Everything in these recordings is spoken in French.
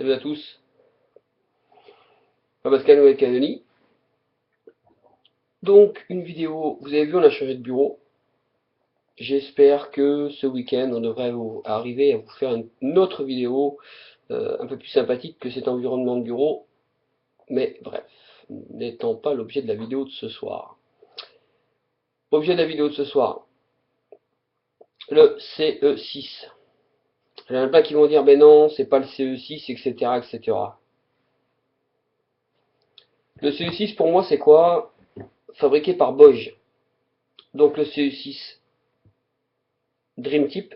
Salut à tous, Pascal Noël Canoni. Donc, une vidéo, vous avez vu, on a changé de bureau. J'espère que ce week-end, on devrait arriver à vous faire une autre vidéo un peu plus sympathique que cet environnement de bureau. Mais bref, n'étant pas l'objet de la vidéo de ce soir. Objet de la vidéo de ce soir, le CE6. Il y en a plein qui vont dire, mais non, c'est pas le CE6, etc., etc. Le CE6, pour moi, c'est quoi? Fabriqué par Bosch. Donc le CE6 Dream Team.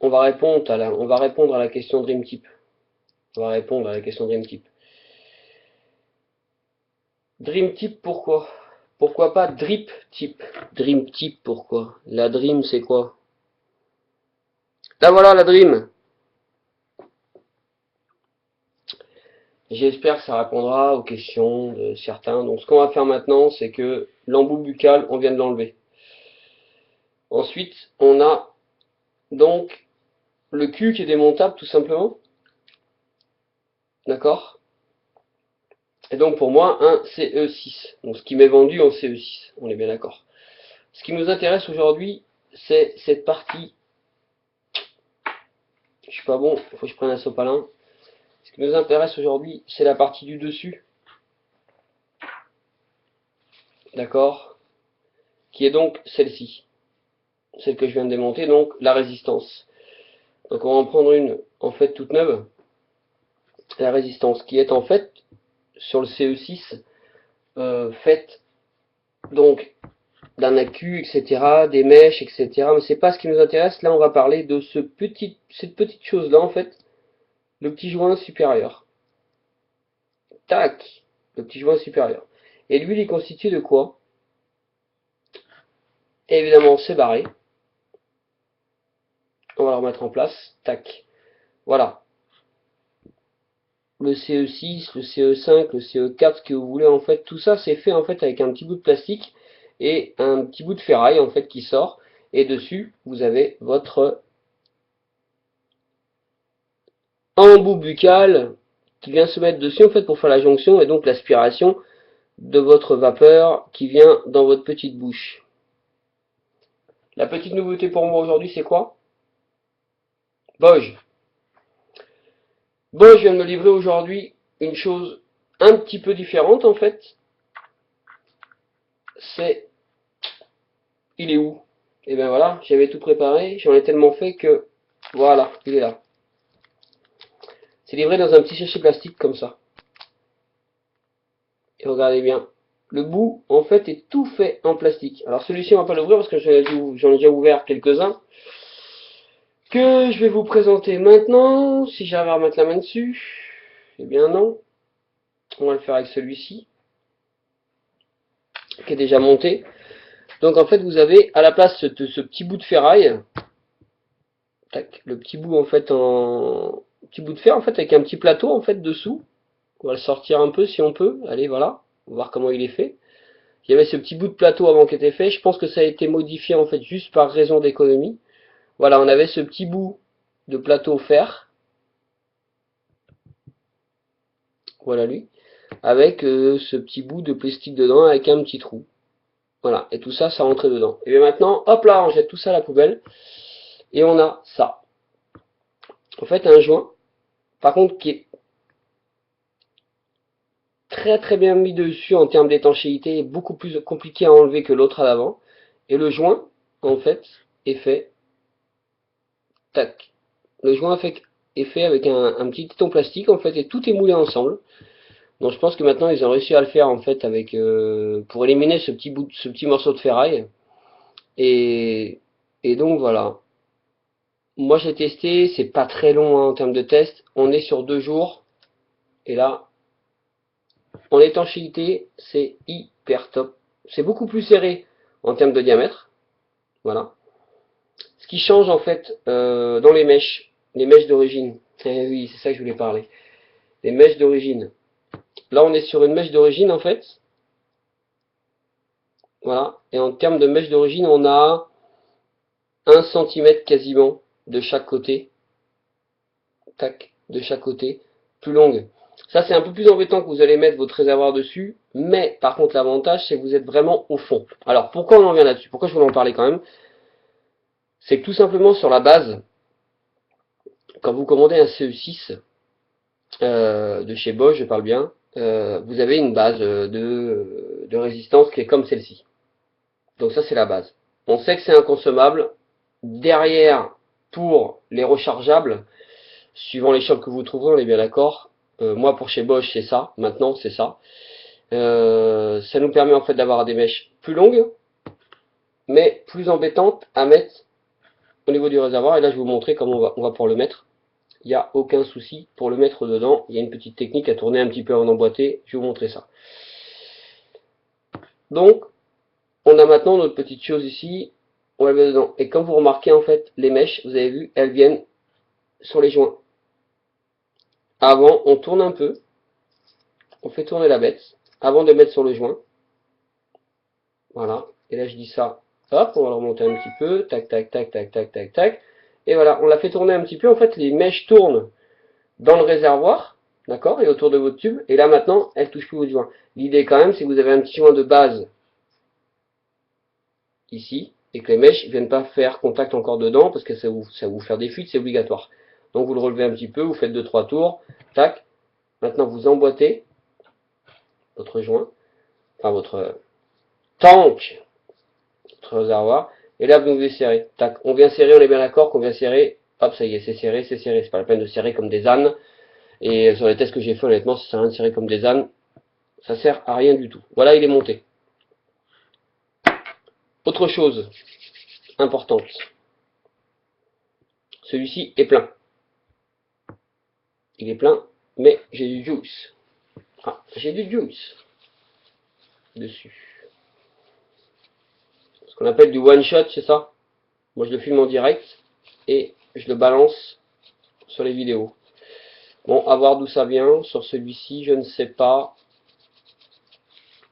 On va répondre à la question Dream Team. On va répondre à la question Dream Team. Dream Team, pourquoi? Pourquoi pas Drip Type? Dream Team, pourquoi? La Dream, c'est quoi? Là voilà la Dream. J'espère que ça répondra aux questions de certains. Donc ce qu'on va faire maintenant, c'est que l'embout buccal, on vient de l'enlever. Ensuite, on a donc le cul qui est démontable tout simplement. D'accord? Et donc pour moi, un CE6. Donc ce qui m'est vendu en CE6. On est bien d'accord. Ce qui nous intéresse aujourd'hui, c'est cette partie. Je suis pas bon, il faut que je prenne un sopalin. Ce qui nous intéresse aujourd'hui, c'est la partie du dessus. D'accord? Qui est donc celle-ci. Celle que je viens de démonter, donc la résistance. Donc on va en prendre une en fait toute neuve. La résistance qui est en fait sur le CE6 faite donc d'un accu, etc., des mèches, etc. Mais c'est pas ce qui nous intéresse. Là, on va parler de cette petite chose-là, en fait, le petit joint supérieur. Tac, le petit joint supérieur. Et lui, il est constitué de quoi? Évidemment, c'est barré. On va le remettre en place. Tac. Voilà. Le CE6, le CE5, le CE4, ce que vous voulez, en fait, tout ça, c'est fait, en fait, avec un petit bout de plastique et un petit bout de ferraille, en fait, qui sort. Et dessus, vous avez votre embout buccal qui vient se mettre dessus, en fait, pour faire la jonction et donc l'aspiration de votre vapeur qui vient dans votre petite bouche. La petite nouveauté pour moi aujourd'hui, c'est quoi? Bosch. Bosch vient de me livrer aujourd'hui une chose un petit peu différente, en fait. C'est... Il est où? Et bien voilà, j'avais tout préparé, j'en ai tellement fait que... Voilà, il est là. C'est livré dans un petit sachet plastique comme ça. Et regardez bien. Le bout, en fait, est tout fait en plastique. Alors celui-ci, on va pas l'ouvrir parce que j'en ai déjà ouvert quelques-uns. Que je vais vous présenter maintenant. Si j'arrive à remettre la main dessus. Eh bien non. On va le faire avec celui-ci. Qui est déjà monté. Donc en fait, vous avez à la place de ce petit bout de ferraille. Tac, le petit bout en fait en... Petit bout de fer en fait avec un petit plateau en fait dessous. On va le sortir un peu si on peut. Allez, voilà. On va voir comment il est fait. Il y avait ce petit bout de plateau avant qui était fait. Je pense que ça a été modifié en fait juste par raison d'économie. Voilà, on avait ce petit bout de plateau fer. Voilà lui. Avec ce petit bout de plastique dedans avec un petit trou. Voilà. Et tout ça, ça rentrait dedans. Et bien maintenant, hop là, on jette tout ça à la poubelle. Et on a ça. En fait, un joint. Par contre, qui est très bien mis dessus en termes d'étanchéité, beaucoup plus compliqué à enlever que l'autre à l'avant. Et le joint, en fait, est fait, tac. Le joint est fait avec un petit éton plastique, en fait, et tout est moulé ensemble. Donc je pense que maintenant ils ont réussi à le faire, en fait, avec pour éliminer ce petit morceau de ferraille. Et, et donc voilà. Moi j'ai testé, c'est pas très long hein, en termes de test. On est sur 2 jours. Et là, en étanchéité, c'est hyper top. C'est beaucoup plus serré en termes de diamètre. Voilà. Ce qui change en fait dans les mèches d'origine. Eh oui, c'est ça que je voulais parler. Les mèches d'origine. Là, on est sur une mèche d'origine en fait. Voilà. Et en termes de mèche d'origine, on a 1 cm quasiment de chaque côté. tac, de chaque côté, plus longue. Ça, c'est un peu plus embêtant que vous allez mettre votre réservoir dessus, mais par contre, l'avantage, c'est que vous êtes vraiment au fond. Alors, pourquoi on en vient là-dessus? Pourquoi je voulais en parler quand même? C'est que tout simplement, sur la base, quand vous commandez un CE6 de chez Bosch, je parle bien, vous avez une base de résistance qui est comme celle-ci. Donc ça, c'est la base. On sait que c'est inconsommable. Derrière, pour les rechargeables, suivant les shops que vous trouverez, on est bien d'accord. Moi, pour chez Bosch, c'est ça. Maintenant, c'est ça. Ça nous permet en fait d'avoir des mèches plus longues, mais plus embêtantes à mettre au niveau du réservoir. Et là, je vais vous montrer comment on va pouvoir le mettre. Il n'y a aucun souci pour le mettre dedans. Il y a une petite technique à tourner un petit peu avant d'emboîter. Je vais vous montrer ça. Donc, on a maintenant notre petite chose ici. On la met dedans. Et comme vous remarquez, en fait, les mèches, vous avez vu, elles viennent sur les joints. Avant, on tourne un peu. On fait tourner la bête avant de mettre sur le joint. Voilà. Et là, je dis ça. Hop, on va le remonter un petit peu. Tac, tac, tac, tac, tac, tac, tac. Et voilà, on l'a fait tourner un petit peu. En fait, les mèches tournent dans le réservoir. D'accord? Et autour de votre tube. Et là, maintenant, elles touchent plus votre joint. L'idée, quand même, c'est que vous avez un petit joint de base ici. Et que les mèches ne viennent pas faire contact encore dedans. Parce que ça va vous faire des fuites. C'est obligatoire. Donc, vous le relevez un petit peu. Vous faites 2-3 tours. Tac. Maintenant, vous emboîtez votre joint. Enfin, votre tank. Votre réservoir. Et là, vous devez serrer. Tac. On vient serrer, on est bien d'accord qu'on vient serrer. Hop, ça y est, c'est serré, c'est serré. C'est pas la peine de serrer comme des ânes. Et sur les tests que j'ai fait, honnêtement, ça sert à rien de serrer comme des ânes. Ça sert à rien du tout. Voilà, il est monté. Autre chose importante. Celui-ci est plein. Il est plein, mais j'ai du juice. Ah, j'ai du juice dessus. Ce qu'on appelle du one shot, c'est ça? Moi, je le filme en direct et je le balance sur les vidéos. Bon, à voir d'où ça vient. Sur celui-ci, je ne sais pas.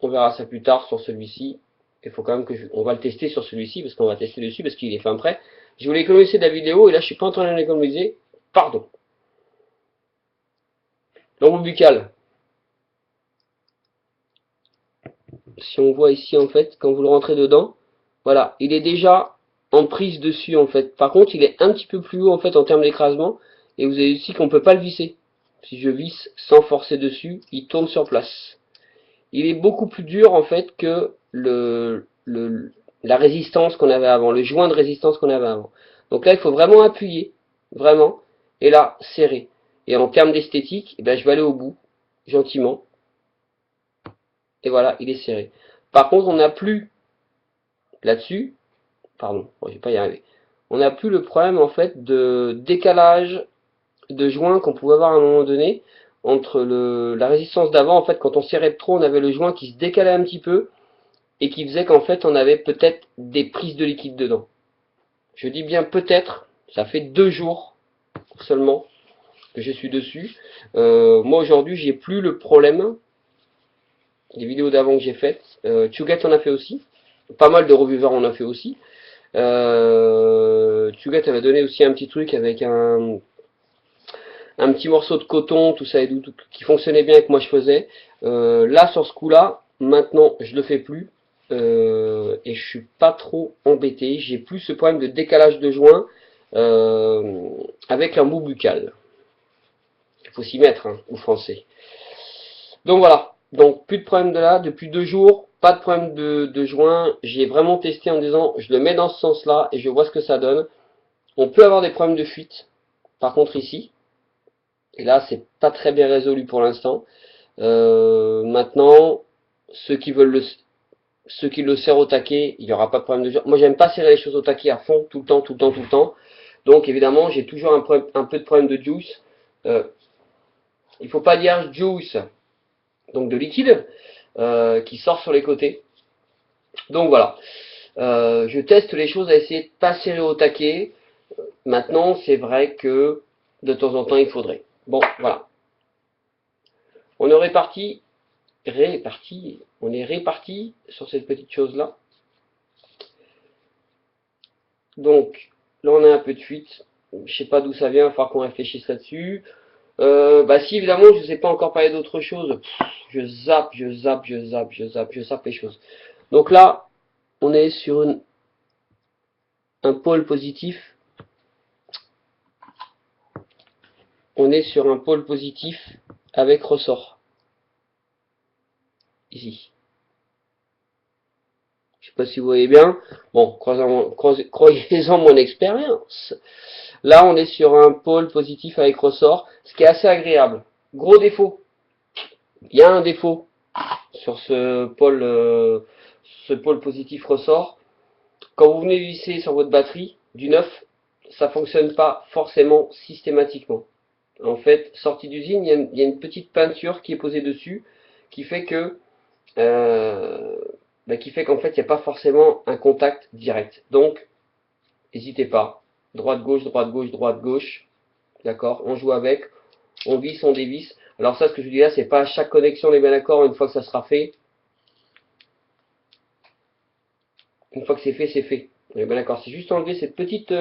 On verra ça plus tard sur celui-ci. Il faut quand même on va le tester sur celui-ci parce qu'on va tester dessus parce qu'il est fin prêt. Je voulais économiser de la vidéo et là je suis pas en train de l'économiser. Pardon. L'embout buccal. Si on voit ici en fait, quand vous le rentrez dedans, voilà, il est déjà en prise dessus en fait. Par contre, il est un petit peu plus haut en fait en termes d'écrasement et vous avez ici qu'on peut pas le visser. Si je visse sans forcer dessus, il tourne sur place. Il est beaucoup plus dur en fait que la résistance qu'on avait avant, le joint de résistance qu'on avait avant. Donc là, il faut vraiment appuyer, vraiment, et là, serrer. Et en termes d'esthétique, eh ben, je vais aller au bout, gentiment, et voilà, il est serré. Par contre, on n'a plus, là-dessus, pardon, bon, je vais pas y arriver, on n'a plus le problème en fait de décalage de joint qu'on pouvait avoir à un moment donné, entre la résistance d'avant, en fait, quand on serrait trop, on avait le joint qui se décalait un petit peu, et qui faisait qu'en fait on avait peut-être des prises de liquide dedans. Je dis bien peut-être, ça fait 2 jours seulement que je suis dessus. Moi aujourd'hui j'ai plus le problème des vidéos d'avant que j'ai faites. Tuget en a fait aussi, pas mal de reviewers en a fait aussi. Tuget avait donné aussi un petit truc avec un petit morceau de coton, tout ça et tout, qui fonctionnait bien que moi je faisais. Là sur ce coup là, maintenant je le fais plus. Et je suis pas trop embêté. J'ai plus ce problème de décalage de joint avec l'embout buccal. Il faut s'y mettre, hein, aux Français. Donc voilà. Donc plus de problème de là. Depuis 2 jours, pas de problème de joint. J'ai vraiment testé en disant je le mets dans ce sens-là et je vois ce que ça donne. On peut avoir des problèmes de fuite. Par contre ici. Et là, c'est pas très bien résolu pour l'instant. Maintenant, ceux qui le serrent au taquet, il n'y aura pas de problème de genre. Moi, j'aime pas serrer les choses au taquet à fond, tout le temps, tout le temps, tout le temps. Donc, évidemment, j'ai toujours un peu de problème de juice. Il faut pas dire juice, donc de liquide, qui sort sur les côtés. Donc, voilà. Je teste les choses à essayer de pas serrer au taquet. Maintenant, c'est vrai que de temps en temps, il faudrait. Bon, voilà. On est réparti sur cette petite chose-là. Donc, là, on a un peu de fuite. Je sais pas d'où ça vient, il va falloir qu'on réfléchisse là-dessus. Bah si évidemment je vous ai pas encore parlé d'autre chose, je zappe, je zappe les choses. Donc là, on est sur un pôle positif. On est sur un pôle positif avec ressort. Ici. Je sais pas si vous voyez bien. Bon, croyez-en mon expérience. Là, on est sur un pôle positif avec ressort, ce qui est assez agréable. Gros défaut. Il y a un défaut sur ce pôle positif ressort. Quand vous venez visser sur votre batterie du neuf, ça fonctionne pas forcément systématiquement. En fait, sortie d'usine, il y a une petite peinture qui est posée dessus, qui fait que euh, qui fait qu'en fait, il n'y a pas forcément un contact direct. Donc, n'hésitez pas. Droite, gauche, droite, gauche, droite, gauche. D'accord? On joue avec, on visse, on dévisse. Alors ça, ce que je vous dis là, c'est pas à chaque connexion, on est bien d'accord, une fois que ça sera fait. Une fois que c'est fait, c'est fait. On est bien d'accord. C'est juste enlever cette petite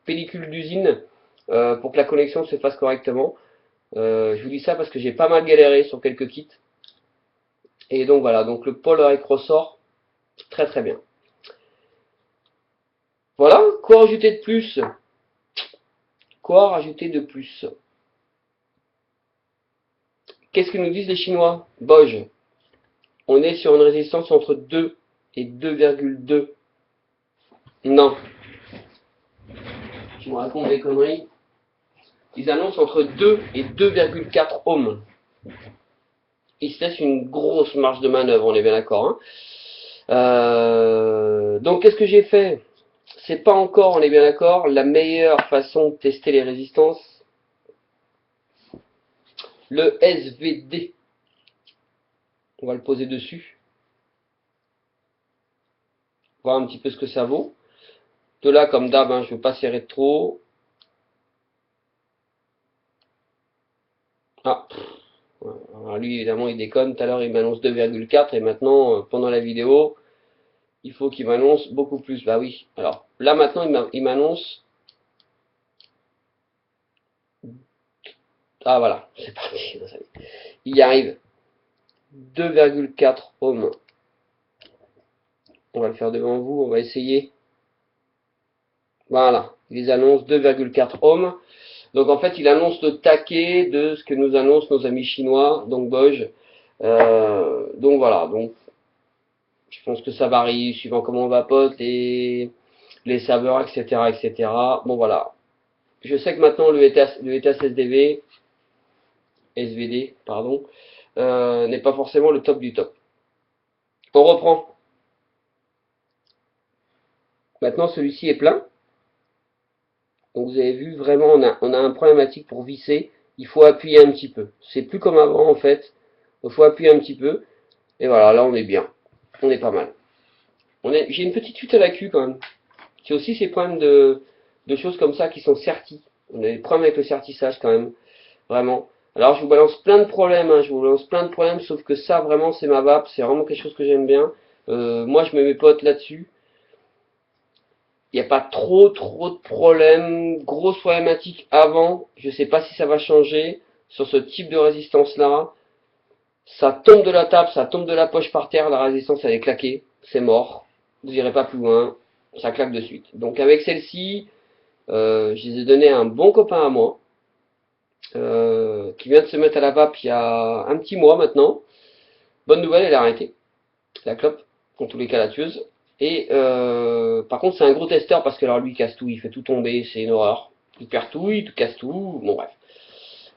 pellicule d'usine pour que la connexion se fasse correctement. Je vous dis ça parce que j'ai pas mal galéré sur quelques kits. Et donc voilà, donc le pôle avec ressort, très très bien. Voilà, quoi rajouter de plus? Quoi rajouter de plus? Qu'est-ce que nous disent les Chinois? Boj. On est sur une résistance entre 2 et 2,2. Non, je me raconte des conneries. Ils annoncent entre 2 et 2,4 ohms. Ils se laissent une grosse marge de manœuvre, on est bien d'accord. Hein. Donc qu'est-ce que j'ai fait? C'est pas encore, on est bien d'accord, la meilleure façon de tester les résistances. Le SVD. On va le poser dessus. Voir un petit peu ce que ça vaut. De là, comme d'hab, hein, je ne veux pas serrer de trop. Ah, alors lui, évidemment, il déconne. Tout à l'heure, il m'annonce 2,4 et maintenant, pendant la vidéo, il faut qu'il m'annonce beaucoup plus. Bah oui. Alors, là, maintenant, il m'annonce... Ah, voilà. C'est parti. Il y arrive. 2,4 ohms. On va le faire devant vous. On va essayer. Voilà. Il les annonce 2,4 ohms. Donc en fait, il annonce le taquet de ce que nous annoncent nos amis chinois, donc Boj. Donc voilà, donc je pense que ça varie suivant comment on vapote, les saveurs, etc., etc. Bon voilà. Je sais que maintenant le ETAS SDV, SVD, pardon, n'est pas forcément le top du top. On reprend. Maintenant celui-ci est plein. Donc vous avez vu, vraiment, on a un problématique pour visser. Il faut appuyer un petit peu. C'est plus comme avant en fait. Il faut appuyer un petit peu. Et voilà, là on est bien. On est pas mal. J'ai une petite fuite à la queue quand même. J'ai aussi ces problèmes de choses comme ça qui sont sertis. On a des problèmes avec le sertissage quand même. Vraiment. Alors je vous balance plein de problèmes, hein, je vous balance plein de problèmes, sauf que ça vraiment c'est ma vape, c'est vraiment quelque chose que j'aime bien. Moi je mets mes potes là-dessus. Il n'y a pas trop de problèmes, grosse problématique avant. Je sais pas si ça va changer sur ce type de résistance là. Ça tombe de la table, ça tombe de la poche par terre, la résistance elle est claquée, c'est mort. Vous irez pas plus loin, ça claque de suite. Donc avec celle-ci, je les ai donné à un bon copain à moi, qui vient de se mettre à la vape il y a un petit mois maintenant. Bonne nouvelle, elle a arrêté la clope, en tous les cas la tueuse. Et par contre c'est un gros testeur parce que alors lui il casse tout, il fait tout tomber, c'est une horreur. Il perd tout, il casse tout, bon bref.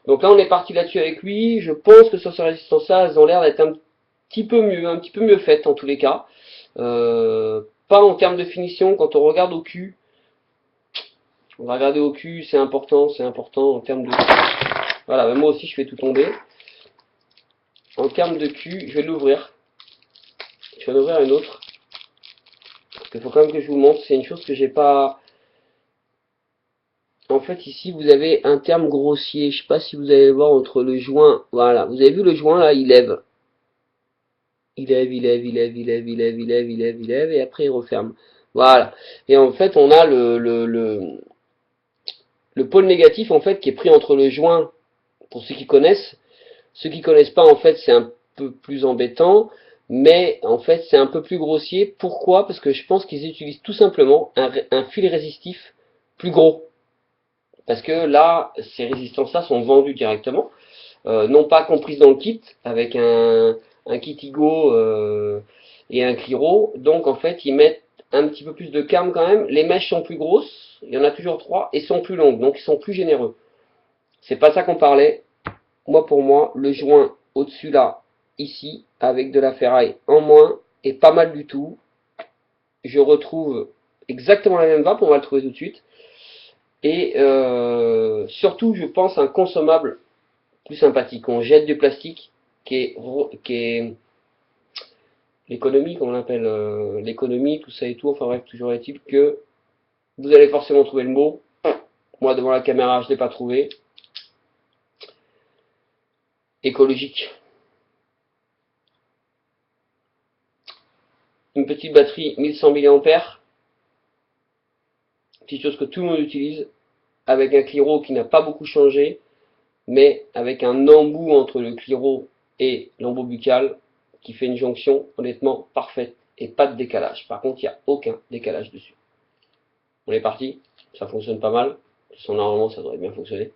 Donc là on est parti là-dessus avec lui, je pense que sur ces résistances-là, elles ont l'air d'être un petit peu mieux faites en tous les cas. Pas en termes de finition, quand on regarde au cul, on va regarder au cul, c'est important en termes de... Voilà, ben moi aussi je fais tout tomber. En termes de cul, je vais l'ouvrir. Je vais en ouvrir une autre. Parce qu'il faut quand même que je vous montre, c'est une chose que j'ai pas... En fait ici vous avez un terme grossier, je sais pas si vous allez voir entre le joint, voilà, vous avez vu le joint là, il lève. Il lève, il lève, il lève, il lève, il lève, il lève, il lève, il lève, et après il referme. Voilà. Et en fait on a le pôle négatif, en fait, qui est pris entre le joint, pour ceux qui connaissent. Ceux qui connaissent pas, en fait, c'est un peu plus embêtant, mais en fait, c'est un peu plus grossier. Pourquoi? Parce que je pense qu'ils utilisent tout simplement un fil résistif plus gros. Parce que là, ces résistances-là sont vendues directement, non pas comprises dans le kit, avec un kit Igo et un Cliro. Donc en fait, ils mettent un petit peu plus de cam quand même. Les mèches sont plus grosses, il y en a toujours 3, et sont plus longues, donc ils sont plus généreux. C'est pas ça qu'on parlait. Moi, pour moi, le joint au-dessus là, ici, avec de la ferraille en moins, est pas mal du tout. Je retrouve exactement la même vape, on va le trouver tout de suite. Et surtout, je pense, un consommable plus sympathique. On jette du plastique qui est l'économie, comme on l'appelle, l'économie, tout ça et tout. Enfin bref, toujours est-il que vous allez forcément trouver le mot. Moi, devant la caméra, je ne l'ai pas trouvé. Écologique. Une petite batterie 1100 mAh. Petite chose que tout le monde utilise. Avec un Cliro qui n'a pas beaucoup changé, mais avec un embout entre le Cliro et l'embout buccal qui fait une jonction honnêtement parfaite et pas de décalage. Par contre, il n'y a aucun décalage dessus. On est parti, ça fonctionne pas mal. Normalement, ça devrait bien fonctionner.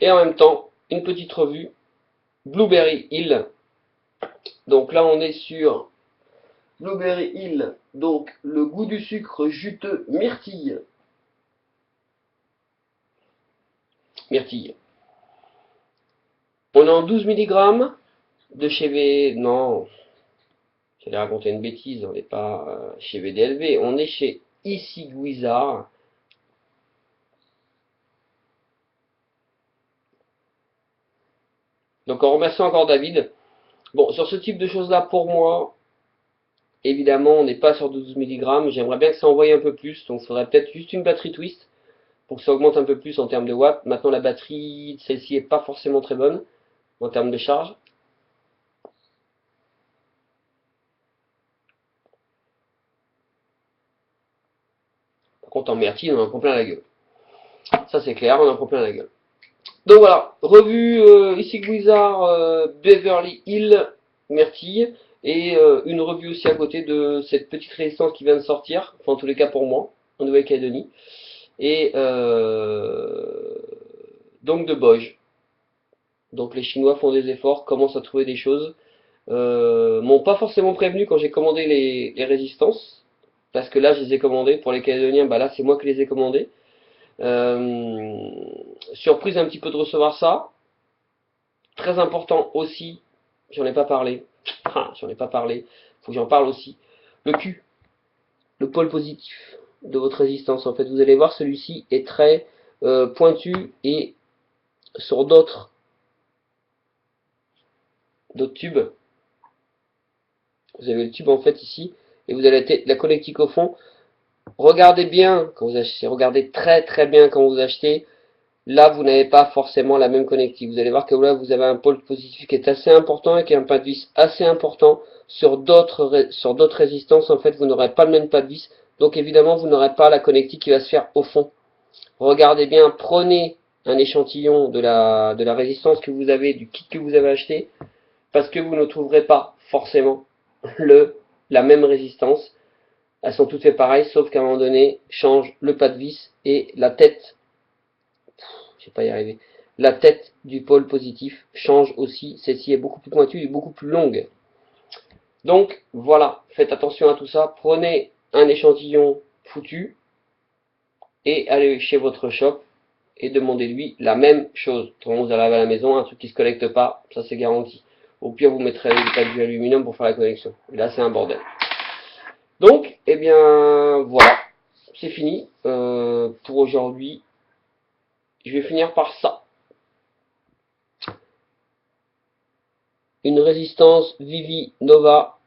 Et en même temps, une petite revue Blueberry Hill. Donc là, on est sur Blueberry Hill, donc le goût du sucre juteux myrtille. Myrtille. On est en 12 mg de chez V. Non, j'allais raconter une bêtise, on n'est pas chez VDLV, on est chez Ici Guizard. Donc on remercie encore David. Bon, sur ce type de choses-là, pour moi, évidemment, on n'est pas sur 12 mg. J'aimerais bien que ça envoie un peu plus, donc il faudrait peut-être juste une batterie twist pour que ça augmente un peu plus en termes de watts. Maintenant, la batterie, celle-ci est pas forcément très bonne en termes de charge. Par contre, en myrtille, on en prend plein la gueule. Ça, c'est clair, on en prend plein la gueule. Donc voilà, revue ici Guizard Beverly Hill Myrtille et une revue aussi à côté de cette petite résistance qui vient de sortir, enfin en tous les cas pour moi, en Nouvelle-Calédonie, et donc de Boj. Donc les Chinois font des efforts, commencent à trouver des choses. M'ont pas forcément prévenu quand j'ai commandé les résistances, parce que là je les ai commandées, pour les Calédoniens, bah là c'est moi qui les ai commandées. Surprise un petit peu de recevoir ça. Très important aussi, j'en ai pas parlé. J'en ai pas parlé, faut que j'en parle aussi. Le Q, le pôle positif de votre résistance. En fait, vous allez voir, celui-ci est très pointu et sur d'autres tubes. Vous avez le tube en fait ici et vous avez la connectique au fond. Regardez bien quand vous achetez, regardez très très bien quand vous achetez. Là, vous n'avez pas forcément la même connectique. Vous allez voir que là, vous avez un pôle positif qui est assez important et qui a un pas de vis assez important. Sur d'autres résistances, en fait, vous n'aurez pas le même pas de vis. Donc, évidemment, vous n'aurez pas la connectique qui va se faire au fond. Regardez bien, prenez un échantillon de la résistance que vous avez, du kit que vous avez acheté, parce que vous ne trouverez pas forcément la même résistance. Elles sont toutes faites pareilles, sauf qu'à un moment donné, change le pas de vis et la tête. Je vais pas y arriver. La tête du pôle positif change aussi. Celle-ci est beaucoup plus pointue et beaucoup plus longue. Donc voilà, faites attention à tout ça. Prenez un échantillon foutu et allez chez votre shop et demandez-lui la même chose. Autrement, vous allez à la maison, un truc qui se connecte pas, ça c'est garanti. Au pire, vous mettrez des plaques d'aluminium pour faire la connexion. Et là, c'est un bordel. Donc, eh bien, voilà. C'est fini pour aujourd'hui. Je vais finir par ça. Une résistance Vivi Nova.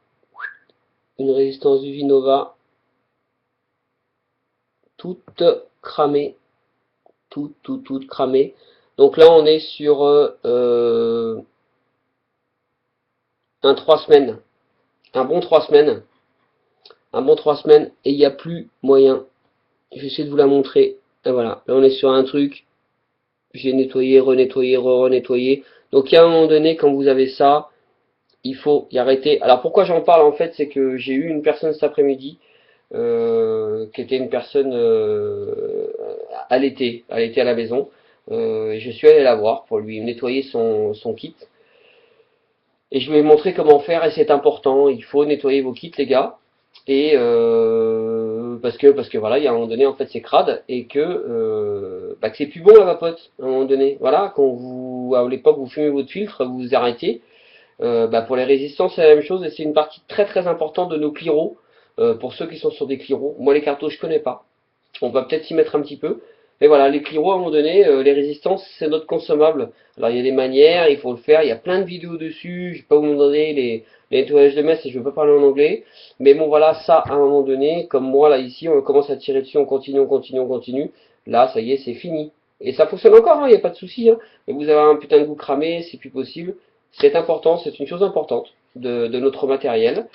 Une résistance Vivi Nova. Toute cramée. Toute cramée. Donc là, on est sur un 3 semaines, un bon 3 semaines, un bon 3 semaines, et il n'y a plus moyen. Je vais essayer de vous la montrer. Et voilà, là on est sur un truc, j'ai nettoyé, renettoyé, re-renettoyé. Donc il y a un moment donné, quand vous avez ça, il faut y arrêter. Alors pourquoi j'en parle en fait, c'est que j'ai eu une personne cet après-midi, qui était une personne allaitée à la maison. Et je suis allé la voir pour lui nettoyer son kit. Et je lui ai montré comment faire et c'est important. Il faut nettoyer vos kits les gars. Et parce que voilà, il y a un moment donné en fait c'est crade et que c'est plus bon la vapote à un moment donné. Voilà, quand vous à l'époque vous fumez votre filtre, vous vous arrêtez. Pour les résistances, c'est la même chose et c'est une partie très très importante de nos cliros. Pour ceux qui sont sur des cliros, moi les cartos je connais pas. On va peut-être s'y mettre un petit peu. Mais voilà, les cliros à un moment donné, les résistances c'est notre consommable. Alors il y a des manières, il faut le faire, il y a plein de vidéos dessus, je vais pas vous demander les nettoyages de messe et je ne veux pas parler en anglais. Mais bon voilà, ça à un moment donné, comme moi là ici, on commence à tirer dessus, on continue, on continue, on continue. Là, ça y est, c'est fini. Et ça fonctionne encore, il n'y a pas de souci. Mais vous avez un putain de goût cramé, c'est plus possible. C'est important, c'est une chose importante de notre matériel.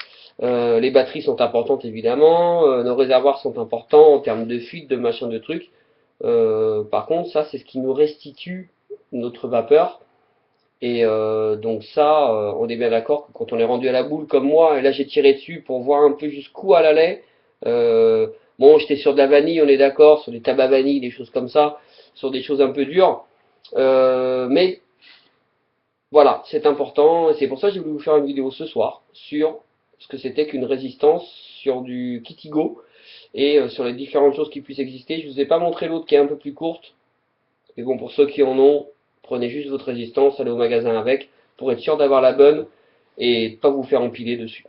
Les batteries sont importantes évidemment, nos réservoirs sont importants en termes de fuite, de machin, de trucs. Par contre, ça c'est ce qui nous restitue notre vapeur. Et donc ça, on est bien d'accord que quand on est rendu à la boule comme moi, et là j'ai tiré dessus pour voir un peu jusqu'où elle allait. Bon, j'étais sur de la vanille, on est d'accord, sur des tabacs vanille, des choses comme ça, sur des choses un peu dures. Mais voilà, c'est important, et c'est pour ça que j'ai voulu vous faire une vidéo ce soir sur ce que c'était qu'une résistance sur du Kitigo et sur les différentes choses qui puissent exister. Je vous ai pas montré l'autre qui est un peu plus courte, mais bon, pour ceux qui en ont, prenez juste votre résistance, allez au magasin avec, pour être sûr d'avoir la bonne et pas vous faire empiler dessus.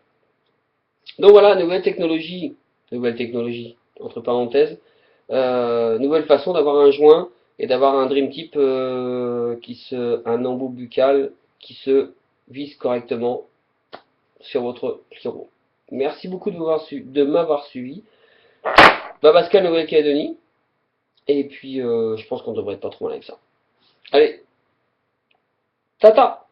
Donc voilà, nouvelle technologie, entre parenthèses, nouvelle façon d'avoir un joint et d'avoir un Dream Tip un embout buccal qui se visse correctement sur votre cliro. Merci beaucoup de m'avoir suivi. Babascal, Nouvelle-Calédonie. Et puis, je pense qu'on devrait être pas trop mal avec ça. Allez, tata!